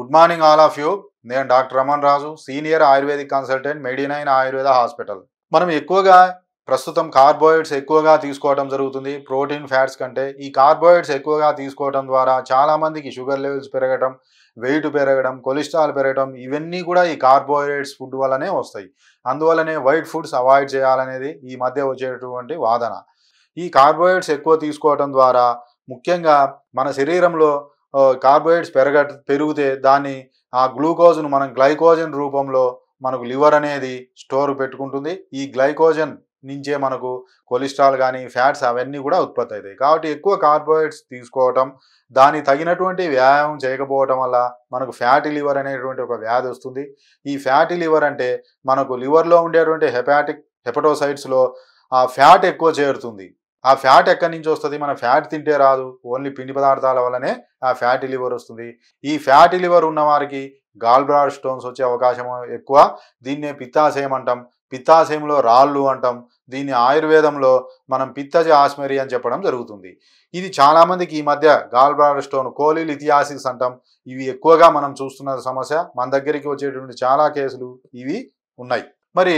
Good morning all of you. నేను doctor Raman Raju, senior Ayurvedic consultant, మెడినైన్ Ayurveda hospital. మనం ఎక్కువగా ప్రస్తుతం కార్బోహైడ్రేట్స్ ఎక్కువగా తీసుకోవడం జరుగుతుంది ప్రోటీన్ ఫ్యాట్స్ కంటే. ఈ కార్బోహైడ్రేట్స్ ఎక్కువగా తీసుకోవడం ద్వారా చాలామందికి షుగర్ లెవెల్స్ పెరగడం, వెయిట్ పెరగడం, కొలెస్ట్రాల్ పెరగడం, ఇవన్నీ కూడా ఈ కార్బోహైడ్రేట్స్ ఫుడ్ వల్లనే వస్తాయి. అందువల్లనే వైట్ ఫుడ్స్ అవాయిడ్ చేయాలనేది ఈ మధ్య వచ్చేటటువంటి వాదన. ఈ కార్బోహైడ్రేట్స్ ఎక్కువ తీసుకోవడం ద్వారా ముఖ్యంగా మన శరీరంలో కార్బోహైడ్రేట్స్ పెరిగితే దాన్ని ఆ గ్లూకోజ్ను మనం గ్లైకోజన్ రూపంలో మనకు లివర్ అనేది స్టోర్ పెట్టుకుంటుంది. ఈ గ్లైకోజన్ నుంచే మనకు కొలెస్ట్రాల్ కానీ ఫ్యాట్స్ అవన్నీ కూడా ఉత్పత్తి అవుతాయి. కాబట్టి ఎక్కువ కార్బోహైడ్రేట్స్ తీసుకోవటం, దానికి తగినటువంటి వ్యాయామం చేయకపోవటం వల్ల మనకు ఫ్యాటీ లివర్ అనేటువంటి ఒక వ్యాధి వస్తుంది. ఈ ఫ్యాటీ లివర్ అంటే మనకు లివర్లో ఉండేటువంటి హెపటోసైట్స్లో ఆ ఫ్యాట్ ఎక్కువ చేరుతుంది. ఆ ఫ్యాట్ ఎక్కడి నుంచి వస్తుంది? మన ఫ్యాట్ తింటే రాదు, ఓన్లీ పిండి పదార్థాల వల్లనే ఆ ఫ్యాటీ లివర్ వస్తుంది. ఈ ఫ్యాటీ లివర్ ఉన్న వారికి గాల్ బ్లాడర్ స్టోన్స్ వచ్చే అవకాశం ఎక్కువ. దీన్నే పిత్తాశయం అంటాం, పిత్తాశయంలో రాళ్ళు అంటాం. దీన్ని ఆయుర్వేదంలో మనం పిత్తజ ఆస్మరి అని చెప్పడం జరుగుతుంది. ఇది చాలామందికి ఈ మధ్య గాల్ బ్లాడర్ స్టోన్, కోలిలిథియాసిస్ అంటాం, ఇవి ఎక్కువగా మనం చూస్తున్న సమస్య. మన దగ్గరికి వచ్చేటువంటి చాలా కేసులు ఇవి ఉన్నాయి. మరి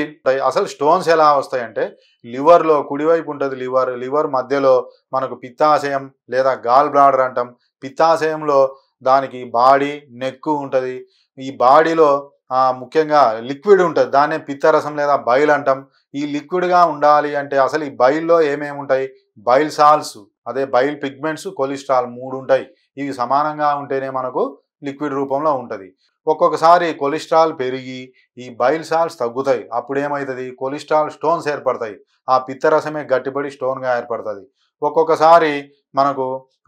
అసలు స్టోన్స్ ఎలా వస్తాయంటే, లివర్లో కుడివైపు ఉంటుంది లివర్ మధ్యలో మనకు పిత్తాశయం లేదా గాల్ బ్లాడర్ అంటాం. పిత్తాశయంలో దానికి బాడీ, నెక్ ఉంటుంది. ఈ బాడీలో ముఖ్యంగా లిక్విడ్ ఉంటుంది, దాన్నే పిత్తరసం లేదా బైల్ అంటాం. ఈ లిక్విడ్గా ఉండాలి అంటే అసలు ఈ బైల్లో ఏమేమి ఉంటాయి? బైల్ సాల్స్, అదే బైల్ పిగ్మెంట్స్, కొలెస్ట్రాల్ 3 ఉంటాయి. ఇవి సమానంగా ఉంటేనే మనకు లిక్విడ్ రూపంలో ఉంటుంది. ఒక్కొక్కసారి కొలెస్ట్రాల్ పెరిగి ఈ బైల్ సాల్స్ తగ్గుతాయి. అప్పుడు ఏమవుతుంది? కొలెస్ట్రాల్ స్టోన్స్ ఏర్పడతాయి. ఆ పిత్తరసమే గట్టిపడి స్టోన్గా ఏర్పడుతుంది. ఒక్కొక్కసారి మనకు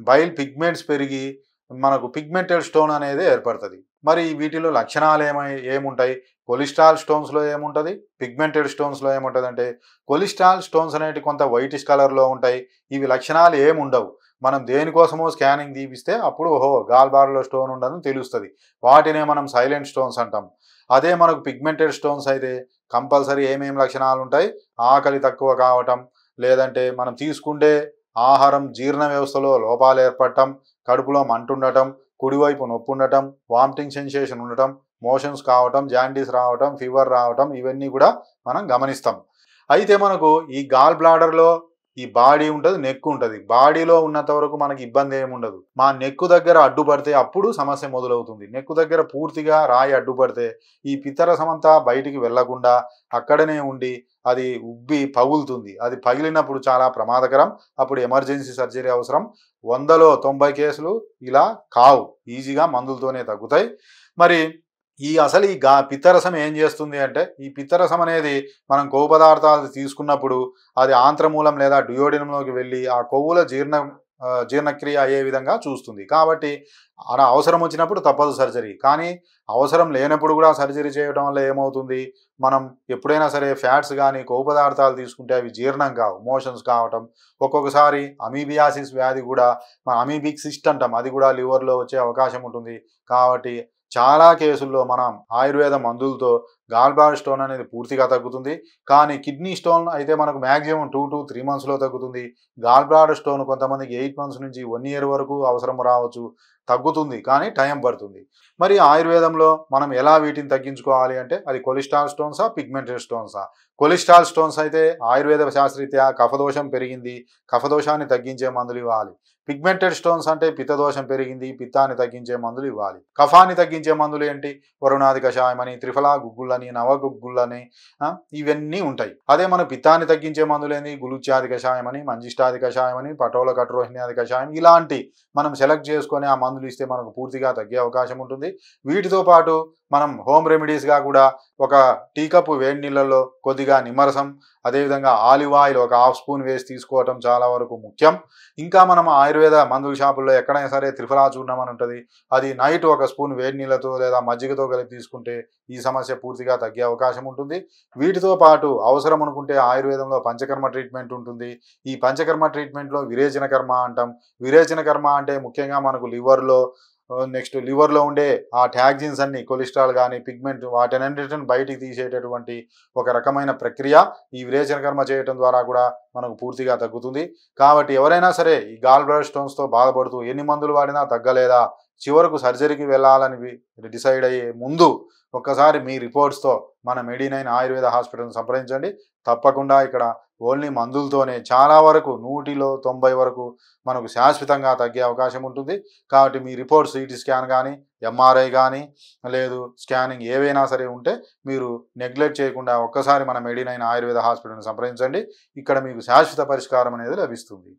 బైల్ పిగ్మెంట్స్ పెరిగి మనకు పిగ్మెంటెడ్ స్టోన్ అనేది ఏర్పడుతుంది. మరి వీటిలో లక్షణాలు ఏముంటాయి? కొలెస్ట్రాల్ స్టోన్స్లో ఏముంటుంది, పిగ్మెంటెడ్ స్టోన్స్లో ఏముంటుంది అంటే, కొలెస్ట్రాల్ స్టోన్స్ అనేవి కొంత వైటిష్ కలర్లో ఉంటాయి. ఇవి లక్షణాలు ఏముండవు. మనం దేనికోసమో స్కానింగ్ తీపిస్తే అప్పుడు గాల్ బ్లాడర్లో స్టోన్ ఉండదని తెలుస్తుంది. వాటినే మనం సైలెంట్ స్టోన్స్ అంటాం. అదే మనకు పిగ్మెంటెడ్ స్టోన్స్ అయితే కంపల్సరీ ఏమేమి లక్షణాలు ఉంటాయి? ఆకలి తక్కువ కావటం, లేదంటే మనం తీసుకుంటే ఆహారం జీర్ణ వ్యవస్థలో లోపాలు ఏర్పడటం, కడుపులో మంటుండటం, కుడివైపు నొప్పి ఉండటం, వామిటింగ్ సెన్సేషన్ ఉండటం, మోషన్స్ కావటం, జాండీస్ రావటం, ఫీవర్ రావటం, ఇవన్నీ కూడా మనం గమనిస్తాం. అయితే మనకు ఈ గాల్ బ్లాడర్లో ఈ బాడీ ఉంటుంది, నెక్ ఉంటుంది. బాడీలో ఉన్నంత వరకు మనకి ఇబ్బంది ఏముండదు. మా నెక్కు దగ్గర అడ్డుపడితే అప్పుడు సమస్య మొదలవుతుంది. నెక్కు దగ్గర పూర్తిగా రాయి అడ్డుపడితే ఈ పిత్తరసం అంతా బయటికి వెళ్లకుండా అక్కడనే ఉండి అది ఉబ్బి పగులుతుంది. అది పగిలినప్పుడు చాలా ప్రమాదకరం. అప్పుడు ఎమర్జెన్సీ సర్జరీ అవసరం. 100లో 90 కేసులు ఇలా కావు, ఈజీగా మందులతోనే తగ్గుతాయి. మరి అసలు ఈ పిత్తరసం ఏం చేస్తుంది అంటే, ఈ పిత్తరసం అనేది మనం కొవ్వు పదార్థాలు తీసుకున్నప్పుడు అది ఆంత్రమూలం లేదా డ్యూయోడినంలోకి వెళ్ళి ఆ కొవ్వుల జీర్ణక్రియ అయ్యే విధంగా చూస్తుంది. కాబట్టి అలా అవసరం వచ్చినప్పుడు తప్పదు సర్జరీ. కానీ అవసరం లేనప్పుడు కూడా సర్జరీ చేయడం వల్ల ఏమవుతుంది? మనం ఎప్పుడైనా సరే ఫ్యాట్స్ కానీ కొవ్వు పదార్థాలు తీసుకుంటే అవి జీర్ణం కావు, మోషన్స్ కావటం. ఒక్కొక్కసారి అమీబియాసిస్ వ్యాధి కూడా, అమీబిక్ సిస్ట్ అంటాం, అది కూడా లివర్లో వచ్చే అవకాశం ఉంటుంది. కాబట్టి చాలా కేసుల్లో మనం ఆయుర్వేద మందులతో గాల్ బ్లాడర్ స్టోన్ అనేది పూర్తిగా తగ్గుతుంది. కానీ కిడ్నీ స్టోన్ అయితే మనకు మ్యాక్సిమం 2 to 3 monthsలో తగ్గుతుంది. గాల్ బ్లాడర్ స్టోన్ కొంతమందికి 8 months నుంచి 1 year వరకు అవసరం రావచ్చు. తగ్గుతుంది, కానీ టైం పడుతుంది. మరి ఆయుర్వేదంలో మనం ఎలా వీటిని తగ్గించుకోవాలి అంటే, అది కొలెస్ట్రాల్ స్టోన్సా, పిగ్మెంటెడ్ స్టోన్సా? కొలెస్ట్రాల్ స్టోన్స్ అయితే ఆయుర్వేద శాస్త్రరీత్యా కఫదోషం పెరిగింది, కఫదోషాన్ని తగ్గించే మందులు ఇవ్వాలి. పిగ్మెంటెడ్ స్టోన్స్ అంటే పిత్తదోషం పెరిగింది, పిత్తాన్ని తగ్గించే మందులు ఇవ్వాలి. కఫాన్ని తగ్గించే మందులు ఏంటి? వరుణాది కషాయం అని, త్రిఫలా గుగ్గులని, నవగుగ్గులని, ఇవన్నీ ఉంటాయి. అదే మన పిత్తాన్ని తగ్గించే మందులు ఏంటి? గులుచ్యాది కషాయం అని, మంజిష్టాది కషాయం అని, పటోల కట్రోహిణ్యాది కషాయం, ఇలాంటి మనం సెలెక్ట్ చేసుకొని ఆ మందులు ఇస్తే మనకు పూర్తిగా తగ్గే అవకాశం ఉంటుంది. వీటితో పాటు మనం హోమ్ రెమెడీస్గా కూడా ఒక టీ కప్పు వేడి నీళ్ళల్లో కొద్దిగా నిమ్మరసం, అదేవిధంగా ఆలివ్ ఆయిల్ ఒక 1/2 స్పూన్ వేసి తీసుకోవటం చాలా వరకు ముఖ్యం. ఇంకా మనం ఆయుర్వేద మందుల షాపుల్లో ఎక్కడైనా సరే త్రిఫలా చూర్ణం అని ఉంటుంది, అది నైట్ 1 స్పూన్ వేడి నీళ్ళతో లేదా మజ్జిగతో కలిపి తీసుకుంటే ఈ సమస్య పూర్తిగా తగ్గే అవకాశం ఉంటుంది. వీటితో పాటు అవసరం అనుకుంటే ఆయుర్వేదంలో పంచకర్మ ట్రీట్మెంట్ ఉంటుంది. ఈ పంచకర్మ ట్రీట్మెంట్లో విరేచన కర్మ అంటాం. విరేచన కర్మ అంటే ముఖ్యంగా మనకు లివర్లో ఉండే ఆ టాక్సిన్స్ అన్ని, కొలెస్ట్రాల్ కానీ పిగ్మెంట్, వాటినన్నిటిని బయటికి తీసేటటువంటి ఒక రకమైన ప్రక్రియ ఈ విరేచన కర్మ చేయటం ద్వారా కూడా మనకు పూర్తిగా తగ్గుతుంది. కాబట్టి ఎవరైనా సరే ఈ గాల్ బ్లాడర్ స్టోన్స్తో బాధపడుతూ ఎన్ని మందులు వాడినా తగ్గలేదా, చివరకు సర్జరీకి వెళ్ళాలని డిసైడ్ అయ్యే ముందు ఒక్కసారి మీ రిపోర్ట్స్తో మన మెడి9 ఆయుర్వేద హాస్పిటల్ని సంప్రదించండి. తప్పకుండా ఇక్కడ ఓన్లీ మందులతోనే చాలా వరకు 100లో 90 వరకు మనకు శాశ్వతంగా తగ్గే అవకాశం ఉంటుంది. కాబట్టి మీ రిపోర్ట్స్ సిటీ స్కాన్ కానీ, ఎంఆర్ఐ కానీ, లేదు స్కానింగ్ ఏవైనా సరే ఉంటే మీరు నెగ్లెక్ట్ చేయకుండా ఒక్కసారి మన మెడి9 ఆయుర్వేద హాస్పిటల్ని సంప్రదించండి. ఇక్కడ మీకు శాశ్వత పరిష్కారం అనేది లభిస్తుంది.